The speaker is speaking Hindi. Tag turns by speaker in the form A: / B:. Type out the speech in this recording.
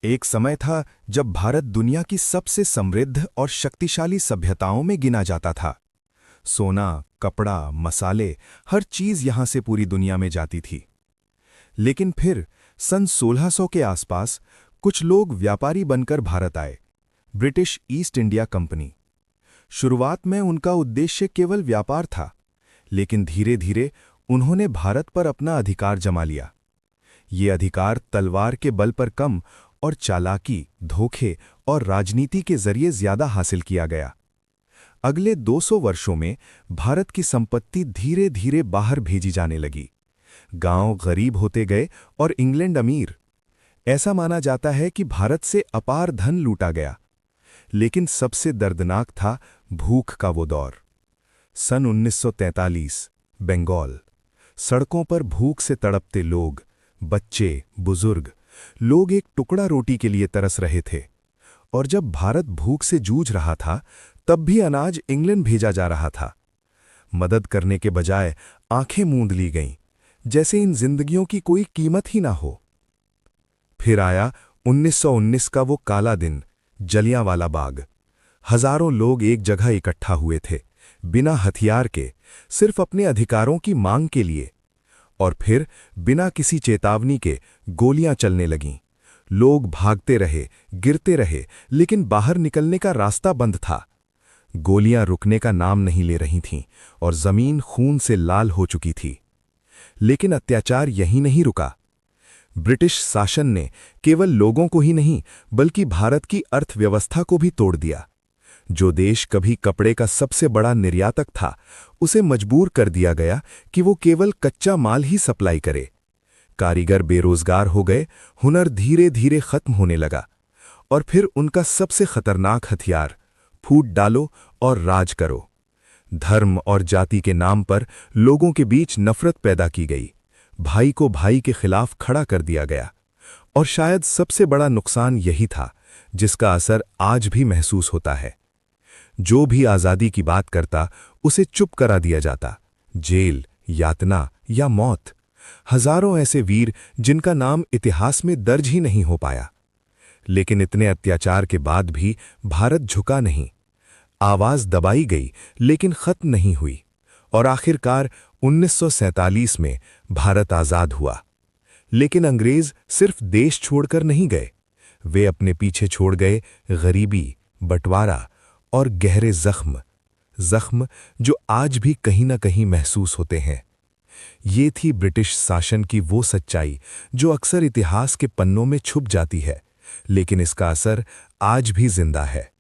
A: एक समय था जब भारत दुनिया की सबसे समृद्ध और शक्तिशाली सभ्यताओं में गिना जाता था। सोना, कपड़ा, मसाले, हर चीज यहां से पूरी दुनिया में जाती थी। लेकिन फिर सन 1600 के आसपास कुछ लोग व्यापारी बनकर भारत आए, ब्रिटिश ईस्ट इंडिया कंपनी। शुरुआत में उनका उद्देश्य केवल व्यापार था, लेकिन धीरे धीरे उन्होंने भारत पर अपना अधिकार जमा लिया। ये अधिकार तलवार के बल पर कम और चालाकी, धोखे और राजनीति के जरिए ज्यादा हासिल किया गया। अगले 200 वर्षों में भारत की संपत्ति धीरे धीरे बाहर भेजी जाने लगी। गांव गरीब होते गए और इंग्लैंड अमीर। ऐसा माना जाता है कि भारत से अपार धन लूटा गया। लेकिन सबसे दर्दनाक था भूख का वो दौर। सन 1943, बंगाल। सड़कों पर भूख से तड़पते लोग, बच्चे, बुजुर्ग, लोग एक टुकड़ा रोटी के लिए तरस रहे थे। और जब भारत भूख से जूझ रहा था, तब भी अनाज इंग्लैंड भेजा जा रहा था। मदद करने के बजाय आंखें मूंद ली गईं, जैसे इन जिंदगियों की कोई कीमत ही ना हो। फिर आया 1919 का वो काला दिन, जलियांवाला बाग। हजारों लोग एक जगह इकट्ठा हुए थे, बिना हथियार के, सिर्फ अपने अधिकारों की मांग के लिए। और फिर बिना किसी चेतावनी के गोलियां चलने लगीं। लोग भागते रहे, गिरते रहे, लेकिन बाहर निकलने का रास्ता बंद था। गोलियां रुकने का नाम नहीं ले रही थीं और जमीन खून से लाल हो चुकी थी। लेकिन अत्याचार यहीं नहीं रुका। ब्रिटिश शासन ने केवल लोगों को ही नहीं, बल्कि भारत की अर्थव्यवस्था को भी तोड़ दिया। जो देश कभी कपड़े का सबसे बड़ा निर्यातक था, उसे मजबूर कर दिया गया कि वो केवल कच्चा माल ही सप्लाई करे। कारीगर बेरोजगार हो गए, हुनर धीरे धीरे खत्म होने लगा। और फिर उनका सबसे खतरनाक हथियार, फूट डालो और राज करो। धर्म और जाति के नाम पर लोगों के बीच नफरत पैदा की गई। भाई को भाई के खिलाफ खड़ा कर दिया गया। और शायद सबसे बड़ा नुकसान यही था, जिसका असर आज भी महसूस होता है। जो भी आज़ादी की बात करता, उसे चुप करा दिया जाता। जेल, यातना या मौत। हजारों ऐसे वीर जिनका नाम इतिहास में दर्ज ही नहीं हो पाया। लेकिन इतने अत्याचार के बाद भी भारत झुका नहीं। आवाज दबाई गई, लेकिन खत्म नहीं हुई। और आखिरकार 1947 में भारत आजाद हुआ। लेकिन अंग्रेज सिर्फ देश छोड़कर नहीं गए। वे अपने पीछे छोड़ गए गरीबी, बंटवारा और गहरे जख्म जो आज भी कहीं ना कहीं महसूस होते हैं। ये थी ब्रिटिश शासन की वो सच्चाई जो अक्सर इतिहास के पन्नों में छुप जाती है, लेकिन इसका असर आज भी जिंदा है।